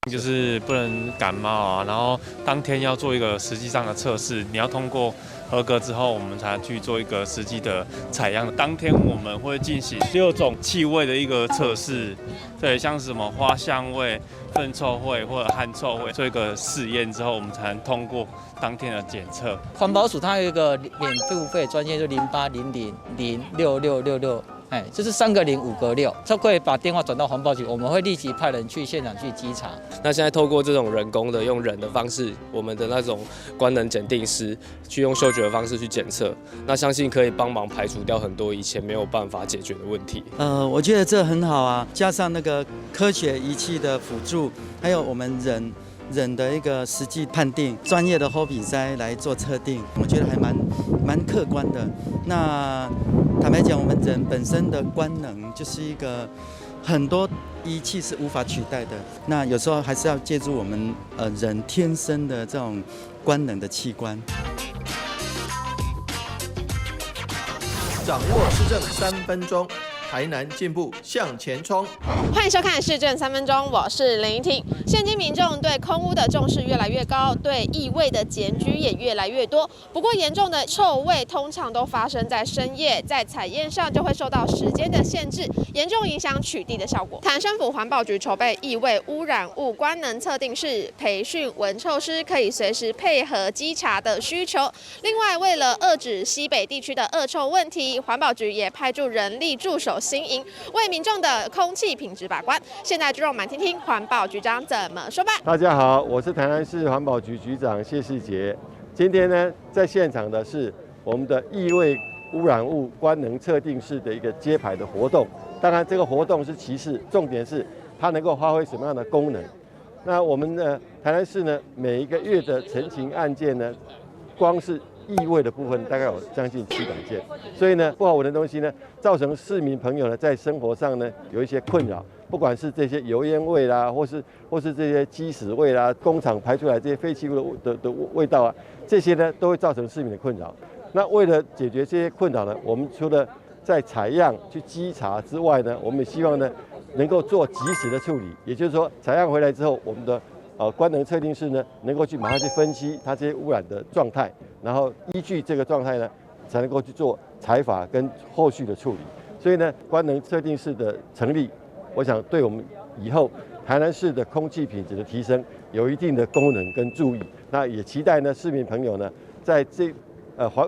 就是不能感冒啊，然后当天要做一个实际上的测试，你要通过合格之后，我们才去做一个实际的采样。当天我们会进行6种气味的一个测试，对，像是什么花香味、粪臭味或者汗臭味，做一个试验之后，我们才能通过当天的检测。环保署它有一个免付费专线，就0800066666。就是3个0、5个6，就会把电话转到环保局，我们会立即派人去现场去稽查。那现在透过这种人工的用人的方式，我们的那种官能检定师去用嗅觉的方式去检测，那相信可以帮忙排除掉很多以前没有办法解决的问题。我觉得这很好啊，加上那个科学仪器的辅助，还有我们人的一个实际判定，专业的后鼻筛来做测定，我觉得还蛮客观的。那坦白讲，我们人本身的官能就是一个很多仪器是无法取代的。那有时候还是要借助我们人天生的这种官能的器官。掌握市政3分钟，台南进步向前冲。欢迎收看《市政3分钟》，我是林依婷。现今民众对空污的重视越来越高，对异味的检举也越来越多。不过，严重的臭味通常都发生在深夜，在采验上就会受到时间的限制，严重影响取缔的效果。台南市府环保局筹备异味污染物官能测定室，培训闻臭师可以随时配合稽查的需求。另外，为了遏止西北地区的恶臭问题，环保局也派驻人力驻守新营，为民众的空气品质把关。现在就让我们听听环保局长怎么说吧。大家好，我是台南市环保局局长谢世杰。今天呢，在现场的是我们的异味污染物官能测定室的一个揭牌的活动。当然，这个活动是其次，重点是它能够发挥什么样的功能。那我们呢，台南市呢，每一个月的陈情案件呢，光是异味的部分大概有将近700件，所以呢，不好闻的东西呢，造成市民朋友呢在生活上呢有一些困扰，不管是这些油烟味啦，或是这些鸡屎味啦，工厂排出来这些废弃物的味道啊，这些呢都会造成市民的困扰。那为了解决这些困扰呢，我们除了在采样去稽查之外呢，我们也希望呢能够做及时的处理，也就是说，采样回来之后，我们的官能测定室呢，能够去马上去分析它这些污染的状态，然后依据这个状态呢，才能够去做采罚跟后续的处理。所以呢，官能测定室的成立，我想对我们以后台南市的空气品质的提升有一定的功能跟注意。那也期待呢，市民朋友呢，在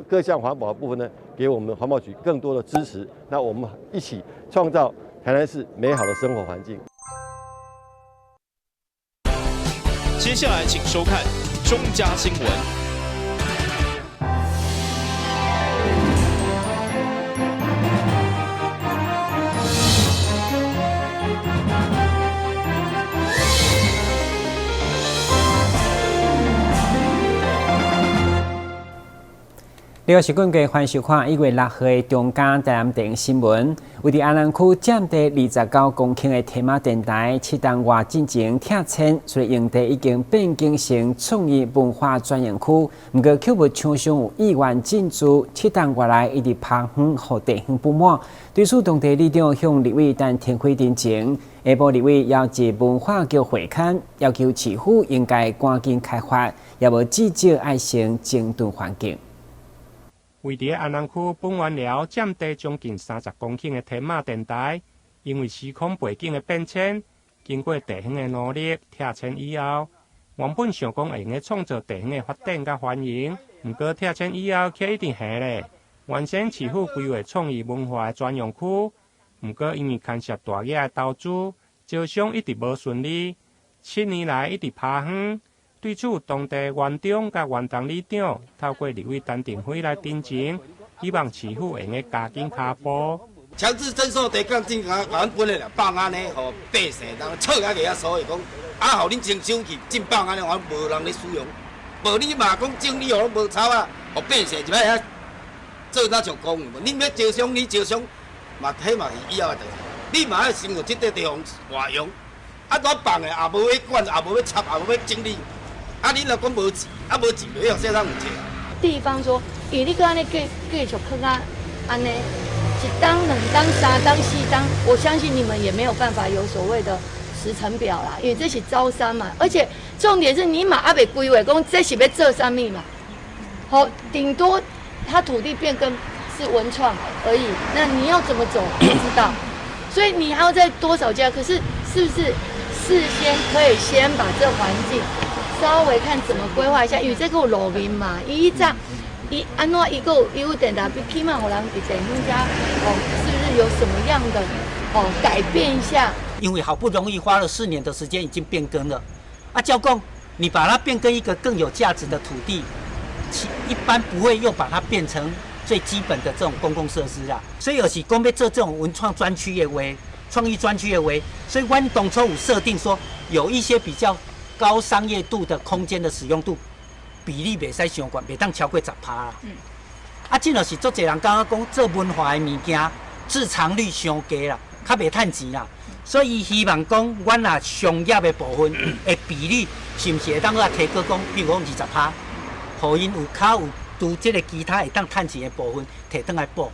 各项环保的部分呢，给我们环保局更多的支持。那我们一起创造台南市美好的生活环境。接下来请收看中嘉新闻。你好，是观众欢迎收看1月6号的中嘉台南电新闻。位伫安南区占地29公顷的天马电台，7档外进前拆迁，所以用地已经变更成创意文化专营区。不过，购物厂商有意愿进驻7档外来，一直拍远，和地方不满。对此，当地里长向立委陈天辉陈情，下晡立委要求文化局会勘，要求市府应该赶紧开发，也无至少爱成整顿环境。位伫安南区本源寮占地将近30公顷的天马电台，因为时空背景的变迁，经过地方的努力拆迁以后，原本想讲会用来创造地方的发展甲繁荣，毋过拆迁以后却一定下咧。原先市府规划创意文化的专用区，毋过因为牵涉大额的投资，招商一直无顺利，7年来一直拍远。对此，当地园长甲园东里长透过立委陈定辉来陈情，希望市府会用加紧脚步。强制征收地价，真甲阮本来了放安尼，互百姓人错啊个啊，所以讲互恁征收去，真放安尼，阮无人咧使用。无你嘛讲整理互拢无草啊，互百姓就遐做哪像公务？恁要招商，你招商嘛，迄嘛是以后的代志。你嘛要先有即块地方活用，啊，我放的也无要管，也无要插，也无要整理。啊！你若讲无钱，啊无钱，就要谁人有钱？地方说，伊你个安尼继续放啊，安尼1档、2档、3档、4档，我相信你们也没有办法有所谓的时程表啦，因为这是招商嘛，而且重点是你嘛还没规划，讲这是要做什么嘛？好，顶多它土地变更是文创而已，那你要怎么走不知道，所以你还要再多少家？可是是不是事先可以先把这环境稍微看怎么规划一下？因为这个有路面嘛，伊这伊安怎伊个有点的，起码有人伫地方家是不是有什么样的改变一下？因为好不容易花了4年的时间已经变更了，照讲你把它变更一个更有价值的土地，一般不会又把它变成最基本的这种公共设施啦。所以而是讲要做这种文创专区的话，创意专区的话，所以我们当初有设定说，有一些比较高商业度的空间的使用度比例袂使伤高，袂当超过10%啦。这就是足侪人感觉讲做文化的物件，自偿率伤低啦，较袂趁钱啦。所以希望讲，阮若商业的部分的比例，是毋是会当个提高讲，比如讲20%，互因有较有拄这个其他会当趁钱的部分摕倒来补。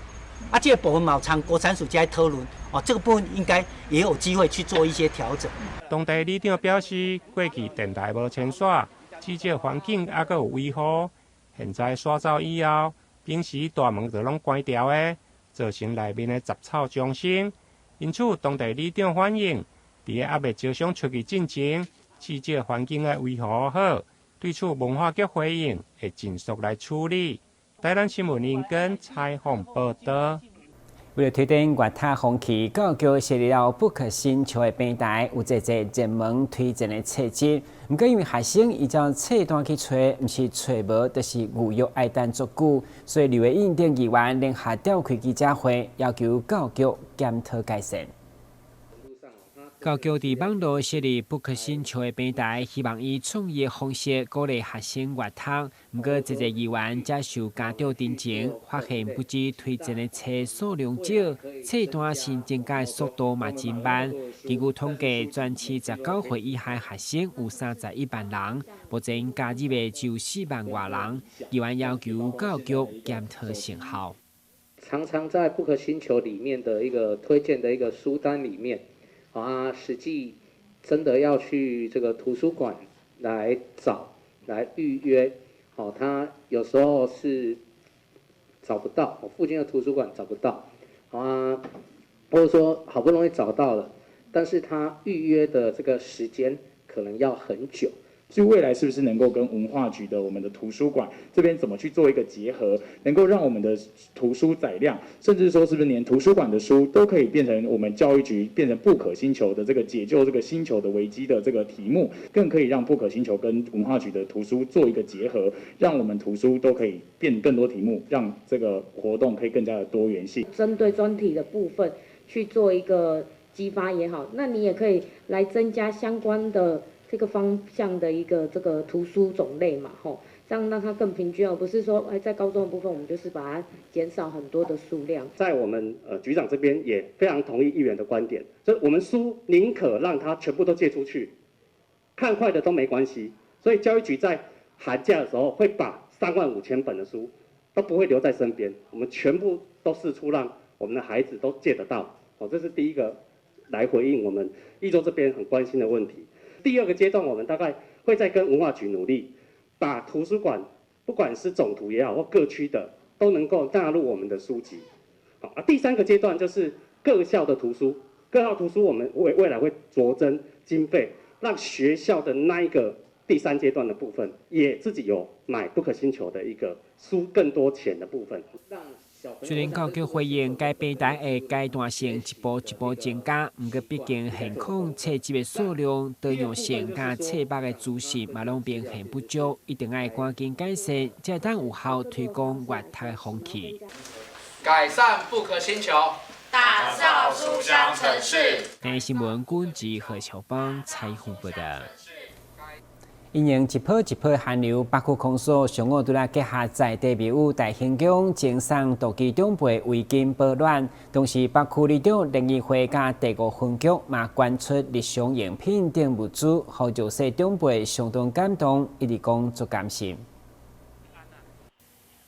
这个部分嘛有参国产署在讨论，这个部分应该也有机会去做一些调整。当地里长表示，过去电台无清刷，至少环境还阁有维护。现在刷走以后，平时大门就拢关掉的，造成内面的杂草丛生。因此，当地里长反映，伫个还未招商出去进前，至少环境的维护好。对此，文化局回应会尽速来处理。台南新闻引根采访报道。为了推动月塔风气，教育局设立了不可新潮的平台，有一个热门推荐的册子。不过因为学生依照册单去找，不是找无，就是预约爱等足久，所以立委应定议员联合召开记者会，要求教育局检讨改善。教育局伫网络设立不可新潮的平台，希望以创意的方式鼓励学生阅读。不过，这个议员接受家长申请，发现不止推荐的册数量少，册单新增加的速度嘛真慢。根据统计，全市19岁以下学生有31万人，目前加入的只有4万多人。议员要求教育局检讨成效。常常在不可新潮里面的一个推荐的一个书单里面。实际真的要去这个图书馆来找来预约，他有时候是找不到，附近的图书馆找不到，或者说好不容易找到了，但是他预约的这个时间可能要很久。所以未来是不是能够跟文化局的我们的图书馆这边怎么去做一个结合，能够让我们的图书载量，甚至说是不是连图书馆的书都可以变成我们教育局变成不可星球的这个解救这个星球的危机的这个题目，更可以让不可星球跟文化局的图书做一个结合，让我们图书都可以变更多题目，让这个活动可以更加的多元性。针对专题的部分去做一个激发也好，那你也可以来增加相关的。这个方向的一个这个图书种类嘛，这样让它更平均，而不是说在高中的部分我们就是把它减少很多的数量。在我们局长这边也非常同意议员的观点，所以我们书宁可让它全部都借出去，看坏的都没关系。所以教育局在寒假的时候会把35000本的书都不会留在身边，我们全部都释出，让我们的孩子都借得到。这是第一个来回应我们益州这边很关心的问题。第二个阶段，我们大概会再跟文化局努力，把图书馆不管是总图也好或各区的都能够纳入我们的书籍。第三个阶段就是各校的图书，各校图书我们未来会酌增经费，让学校的那一个第3阶段的部分也自己有买不可星球的一个书更多钱的部分。虽然教育局回应该平台会阶段性一步一步增加，不过毕竟现况册集的数量、多样性加册目的资讯嘛拢明显不足，一定要赶紧改善，才当有效推广阅读的风气。改善不可星球，打造书香城市。台湾新闻军职何小芳采访报道。因应一波一波寒流，北区空所上午拄来结合在地庙宇大兴宫赠送道具长辈围巾保暖，同时北区里长联谊会甲第5分局嘛捐出日常用品等物资，互弱势长辈相当感动，一直讲足甘心。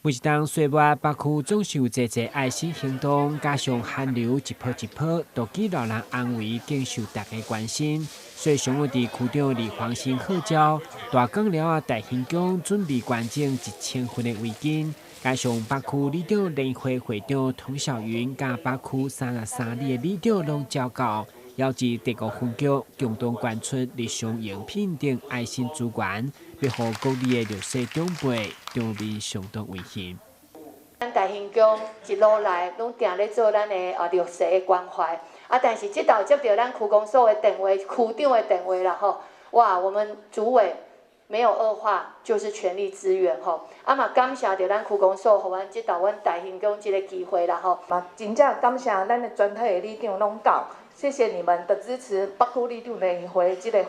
每一当岁末，北区总是有侪爱心行动，加上寒流一波一波，都给老人安慰，更受大家关心。所以上午伫区长李黄兴号召，大港寮啊大兴宫准备捐赠1000份的围巾，加上北区里长联会会长童小云，甲北区33里的里长拢照告。邀集地国分局共同捐出日常用品等爱心资源，要互各地的弱势长辈长民相当温馨。咱大兴宫一路来拢定咧做咱的弱势的关怀，但是这道接到咱区公所的电话、区长的电话啦吼，哇，我们主委没有恶化，就是全力支援吼。嘛感谢着咱区公所，互咱这道阮大兴宫这个机会啦吼。嘛，真正感谢咱的全体的里长拢到。谢谢你们的支持，北区里长联会这个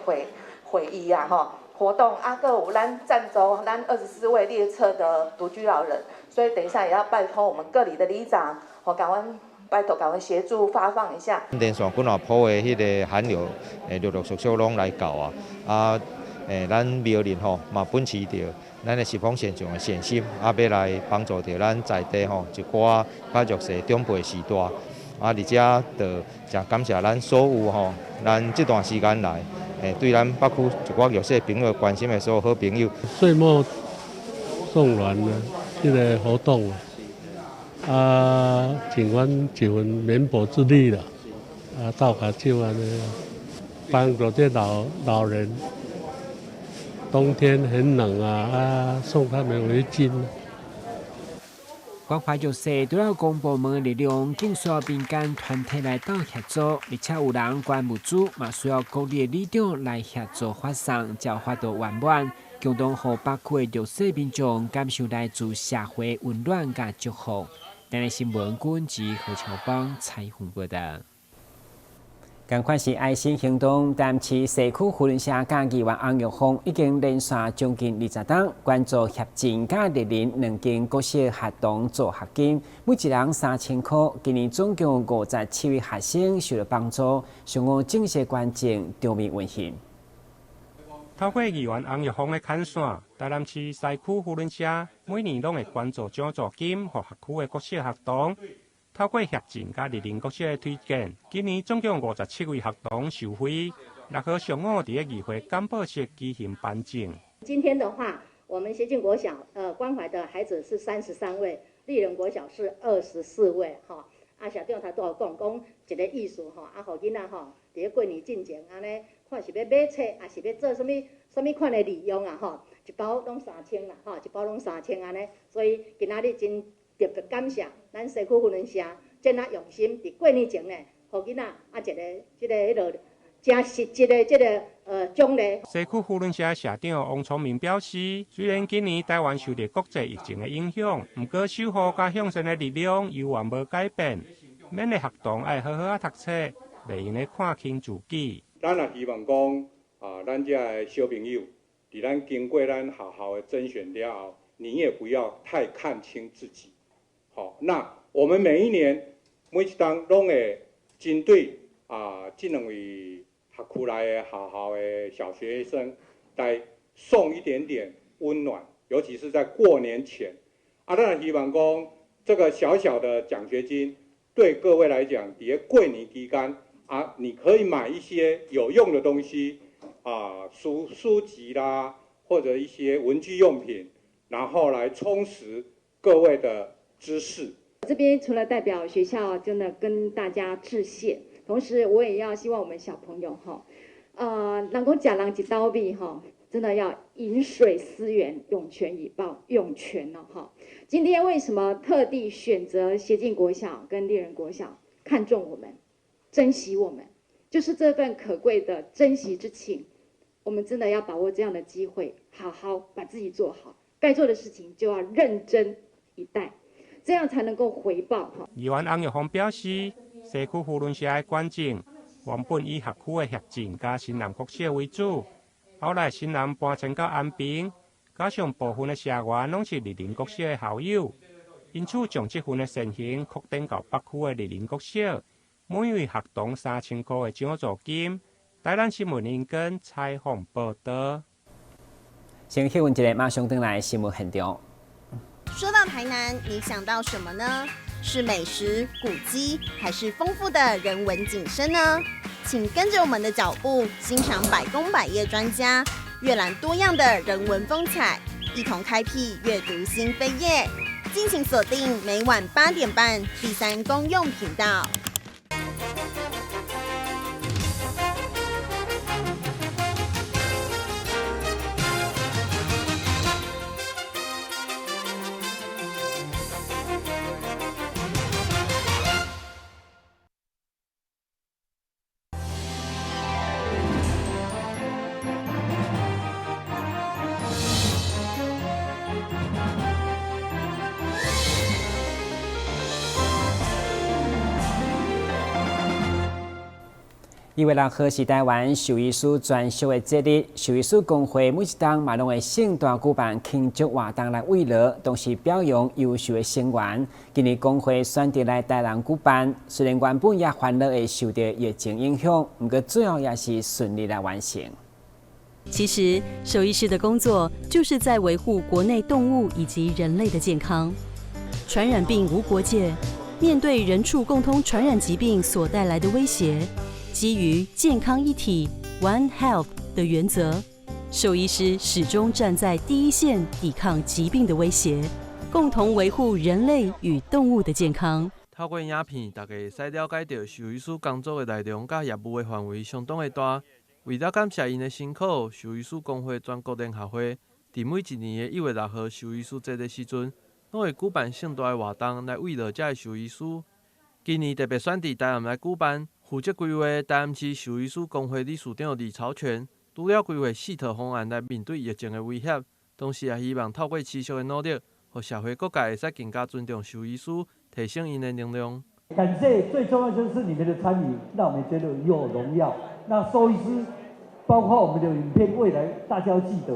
会议啊，活动还有咱赞助咱24位列册的独居老人，所以等一下也要拜托我们各里的里长，赶快拜托赶快协助发放一下。连续几外坡的迄个寒流，陆陆续续拢来到啊，咱苗栗嘛秉持着咱的10方现象的善心，要来帮助着咱在地一寡较弱势长辈时代。而且就真感谢咱所有咱这段时间来，对咱北区一寡弱势朋友关心的所有好朋友。岁末送暖的这个活动尽阮一份绵薄之力了，到下就帮助这老人，冬天很冷送他们围巾。关怀弱势都要公部门的力量，更需要民间团体来到协助，而且有人捐物资，嘛需要各地的里长来协助发送，才发到圆满，共同互北区的弱势民众感受来自社会温暖甲祝福。今日新闻军及何乔邦采访报道。同款是爱心行动，淡市社区扶轮社甲议员洪玉峰已经连续将近20天，关注协进甲丽林2间国小学童助学金，每一人3000块。今年总共57位学生受到帮助，上午正式捐赠，场面温馨。透过议员洪玉峰的牵线，台南市西区扶轮社每年拢会捐助奖助金，予辖区的国小学童。透过协进甲丽林国小的推荐，今年总共57位学童受惠。6号上午伫议会简报室举行颁奖。今天的话，我们协进国小关怀的孩子是33位，丽人国小是24位哈。社长他都有讲一个意思吼，互囡仔吼，伫咧过年进前安尼，看是要买册，还是要做什么款的利用一包拢3000啦一包拢3000安尼，所以今仔日真特别感谢咱西区扶轮社真用心，伫过年前呢，互囡仔一个真实际的奖励。西区扶轮社社长王聪明表示，虽然今年台湾受到国际疫情的影响，不过守护甲向善的力量犹原无改变。勉励学童爱好好读册，袂用咧看轻自己。咱也希望讲咱这的小朋友，伫咱经过咱好好的甄选了后，你也不要太看清自己。好，那我们每一年每一档拢会针对这2位学区内的好好的小学生，来送一点点温暖，尤其是在过年前。咱也希望讲这个小小的奖学金，对各位来讲，伫过年期间你可以买一些有用的东西书籍啦，或者一些文具用品，然后来充实各位的知识。这边除了代表学校真的跟大家致谢，同时我也要希望我们小朋友能够讲人一刀币真的要饮水思源，涌泉以报，涌泉了今天为什么特地选择协进国小跟丽人国小，看重我们，珍惜我们，就是这份可贵的珍惜之情。我们真的要把握这样的机会，好好把自己做好，该做的事情就要认真以待，这样才能够回报。议员洪玉峰表示，西区扶轮社的捐赠原本以辖区的协进加新南国小为主，后来新南搬迁到安平，加上部分的社员拢是丽林国小的校友，因此将这份的善行扩展到北区的丽林国小，每位学童3000块的奖助金。台南新闻引根采访报道。先休息一下，马上回来新闻现场。说到台南，你想到什么呢？是美食、古迹，还是丰富的人文景深呢？请跟着我们的脚步，欣赏百工百业专家阅览多样的人文风采，一同开辟阅读新飞页。敬请锁定每晚8点半第3公用频道。1月6號是台灣獸醫師專屬的節日，獸醫師公會每一檔嘛攏會盛大舉辦慶祝活動來慰勞，同時表揚優秀的成員。今年公會選擇來台南舉辦，雖然原本也歡樂的受到疫情影響，不過最後也是順利來完成。其實，獸醫師的工作就是在維護國內動物以及人類的健康。傳染病無國界，面對人畜共通傳染疾病所帶來的威脅。基於健康一體 One Health 的原則，獸醫師始終站在第一線，抵抗疾病的威脅，共同維護人類與動物的健康。透過影片，大家會使了解到獸醫師工作的內容甲業務的範圍相當的大。為了感謝因的辛苦，獸醫師公會全國聯合會在每一年的1月6號獸醫師節的時陣，都會舉辦盛大的活動來慰勞這些獸醫師。今年特別選在台南來舉辦。負責規劃台南市獸醫師公會理事長李超全，除了規劃4套方案來面對疫情的威脅，同時也希望透過持續的努力，讓社會各界會使更加尊重獸醫師，提升因的能量。感謝最重要就是你們的參與，讓我們覺得有榮耀。那獸醫師，包括我們的影片，未來大家要記得，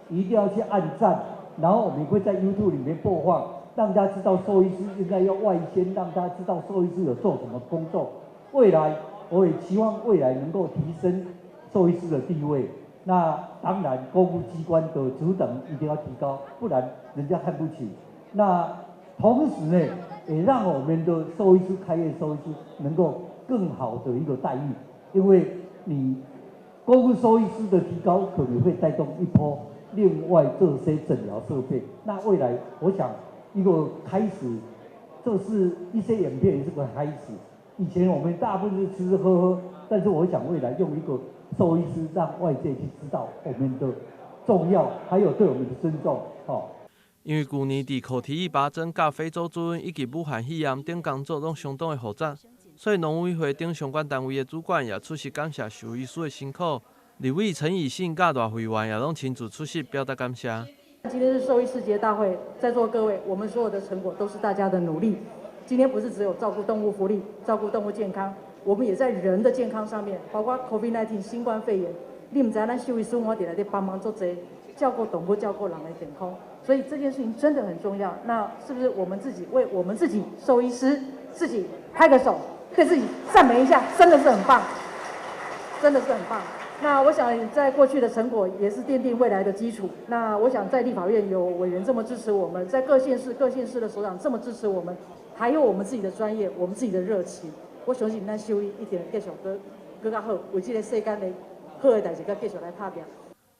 一定要去按讚，然後我們會在 YouTube 裡面播放，讓大家知道獸醫師應該要外宣，讓大家知道獸醫師有做什麼工作。未來，我也期望未來能夠提升獸醫師的地位。那當然，公務機關的職等一定要提高，不然人家看不起。那同時呢，也讓我們的獸醫師、開業獸醫師能夠更好的一個待遇，因為你公務獸醫師的提高，可能會帶動一波另外這些診療設備。那未來，我想一個開始，這是一些影片也是個開始。以前我們大部分是吃吃喝喝，但是我想未來用一個獸醫師讓外界去知道我們的重要，還有對我們的尊重。因為去年在口蹄疫拔針、甲非洲豬瘟以及武漢肺炎等工作攏相當的複雜，所以農委會等相關單位的主管也出席感謝獸醫師的辛苦。立委陳以信甲大會員也攏親自出席表達感謝。今天是獸醫師節大會，在座各位，我們所有的成果都是大家的努力。今天不是只有照顧動物福利、照顧動物健康，我們也在人的健康上面，包括 COVID-19 新冠肺炎，你們知道咱獸醫師我哋來幫忙做這照顧動物、照顧人的健康，所以這件事情真的很重要。那是不是我們自己為我們自己獸醫師自己拍個手，對自己讚美一下，真的是很棒，真的是很棒。那我想在過去的成果也是奠定未來的基礎。那我想在立法院有委員這麼支持我們，在各縣市的首長這麼支持我們。還有我們自己的專業，我們自己的熱情，我相信咱獸醫一定繼續更加好，為這個世間的好的代志，繼續來打拼。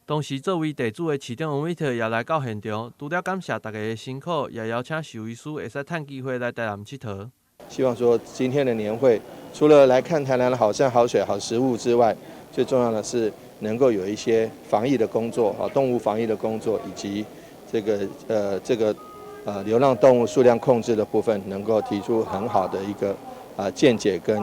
當時作為地主的市長王美特也來到現場，除了感謝大家的辛苦，也邀請獸醫師會使趁機會來台南佚佗。希望說今天的年會，除了來看台南的好山好水好食物之外，最重要的是能夠有一些防疫的工作，動物防疫的工作，以及這個流浪動物數量控制的部分，能夠提出很好的一個見解跟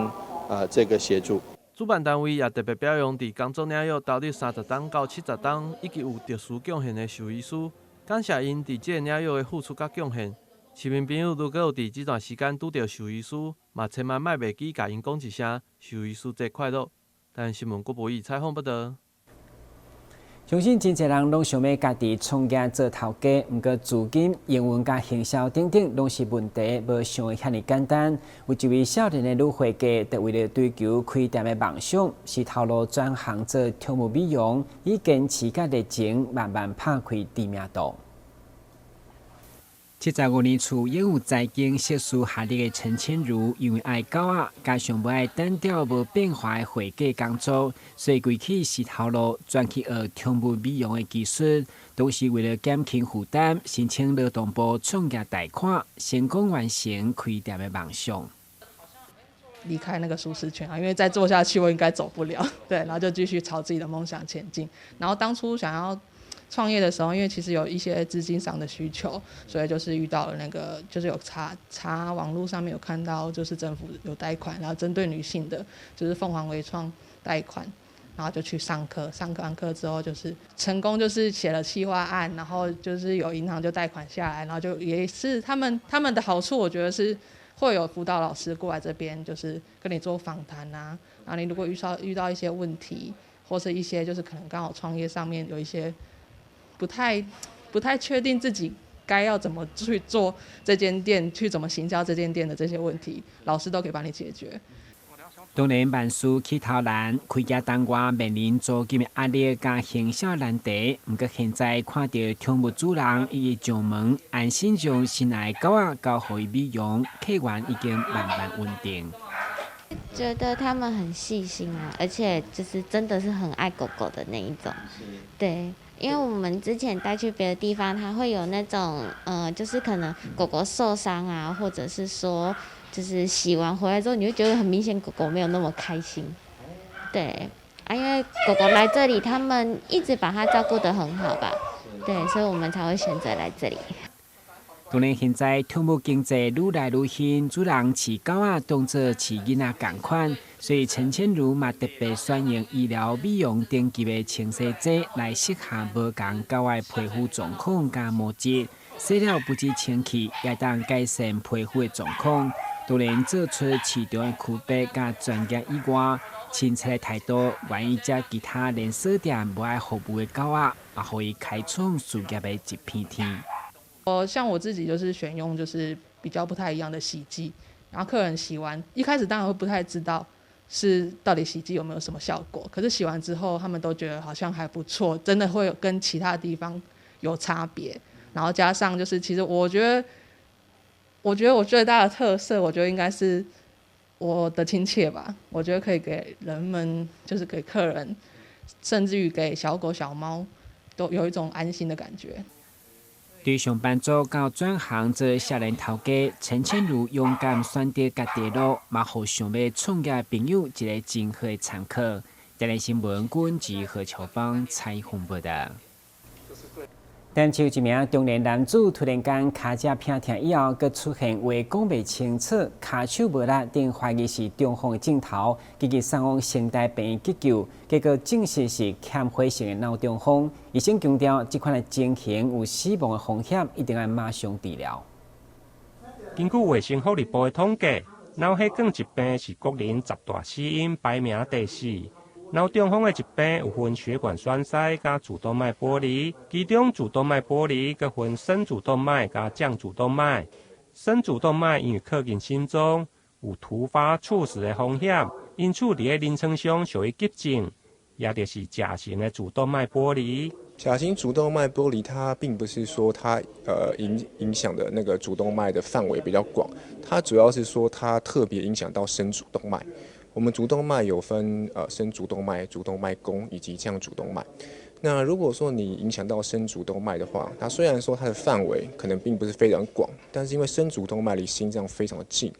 這個協助。主辦單位也特別表揚在工作領域投入30檔到70檔，以及有特殊貢獻的獸醫師，感謝因在這個領域的付出甲貢獻。市民朋友如果有在這段時間拄到獸醫師，嘛千萬莫忘記甲因講一聲獸醫師節快樂。台灣新聞郭博義採訪報道。相信真濟人攏想要家己創業做頭家，毋過資金、營運甲行銷等等攏是問題，無想的遐爾簡單。有一位少年的女會計，就為了追求開店的夢想，是頭路轉行做寵物美容，以堅持甲熱情，慢慢拍開知名度。75年厝也有财经硕士学历的陈千如，因为爱狗仔，加上不爱单调无变化的会计工作，所以规起石头路转去学宠物美容的技术，都是为了减轻负担，申请劳动部创业贷款，成功完成开店的梦想。离开那个舒适圈啊，因为再做下去我应该走不了，对，然后就继续朝自己的梦想前进。然后当初想要创业的时候，因为其实有一些资金上的需求，所以就是遇到了那个，就是有查网络上面有看到，就是政府有贷款，然后针对女性的，就是凤凰微创贷款，然后就去上课，上完课之后就是成功，就是写了企划案，然后就是有银行就贷款下来，然后就也是他们的好处，我觉得是会有辅导老师过来这边，就是跟你做访谈啊，然后你如果遇到一些问题，或是一些就是可能刚好创业上面有一些不太确定自己该要怎么去做这间店，去怎么行销这间店的这些问题，老师都可以帮你解决。当然，万事起头难，开业当外面临租金的压力加行销难题。不过现在看到宠物主人伊上门，安心将心爱狗仔交予美容，客源已经慢慢稳定。觉得他们很细心啊，而且就是真的是很爱狗狗的那一种。对，因为我们之前带去别的地方，它会有那种就是可能狗狗受伤啊，或者是说就是洗完回来之后，你会觉得很明显狗狗没有那么开心。对啊，因为狗狗来这里，他们一直把它照顾得很好吧。对，所以我们才会选择来这里。当然，现在宠物经济愈来愈兴，主人饲狗仔当作饲囡仔同款，所以陈千如嘛特别选用医疗美容等级的清洗剂来适合无同狗仔皮肤状况加毛质，洗了不止清气，也当改善皮肤的状况。当然，做出市场的区别加专业以外，亲切的态度，愿意接其他连锁店无爱服务的狗仔，也可以开创事业的一片天。像我自己就是选用就是比较不太一样的洗剂，然后客人洗完，一开始当然会不太知道是到底洗剂有没有什么效果，可是洗完之后他们都觉得好像还不错，真的会有跟其他地方有差别。然后加上就是其实我觉得我最大的特色，我觉得应该是我的亲切吧，我觉得可以给人们，就是给客人，甚至于给小狗小猫都有一种安心的感觉。对上班族到转行做少年头家，陈千如勇敢选择家己路，嘛互想要创业的朋友一个真好的参考。台南新闻管及何乔芳采访报道。但就一名中年男子突然间脚只偏痛以后，佮出现话讲袂清楚、骹手无力等怀疑是中风的镜头，积极送往城大病院急救，结果证实是欠血性的脑中风。医生强调，这款的情形有死亡的风险，一定要马上治疗。根据卫生福利部的统计，脑血管疾病是国人10大死因排名第4。脑中风的疾病有分血管栓塞加主动脉剥离，其中主动脉剥离佮分深主动脉加降主动脉。深主动脉因为靠近心脏，有突发猝死的风险，因此伫临床上属于急症，也就是假型的主动脉剥离。假型主动脉剥离，它并不是说它影响的那个主动脉的范围比较广，它主要是说它特别影响到深主动脉。我们主动脉有分深主动脉、主动脉弓以及降主动脉。那如果说你影响到深主动脉的话，它虽然说它的范围可能并不是非常广，但是因为深主动脉离心脏非常的近，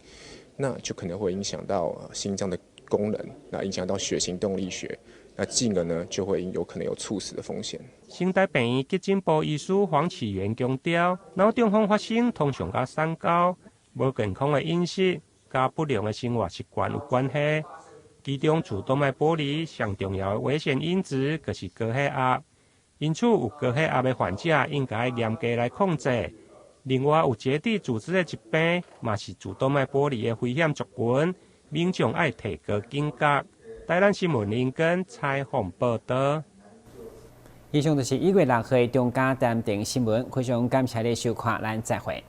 那就可能会影响到心脏的功能，那影响到血行动力学，那进而呢就会有可能有猝死的风险。城大病院急诊部医师黄启源强调，脑中风发生通常甲三高、无健康的饮食、甲不良的生活习惯有关系，其中主动脉剥离上重要的危险因子就是高血压，因此有高血压的患者应该严格来控制。另外，有结缔组织的疾病嘛是主动脉剥离的风险族群，民众要提高警觉。台南新闻林根采访报道。以上就是1月6号中嘉淡定新闻，非常感谢你收看，咱再会。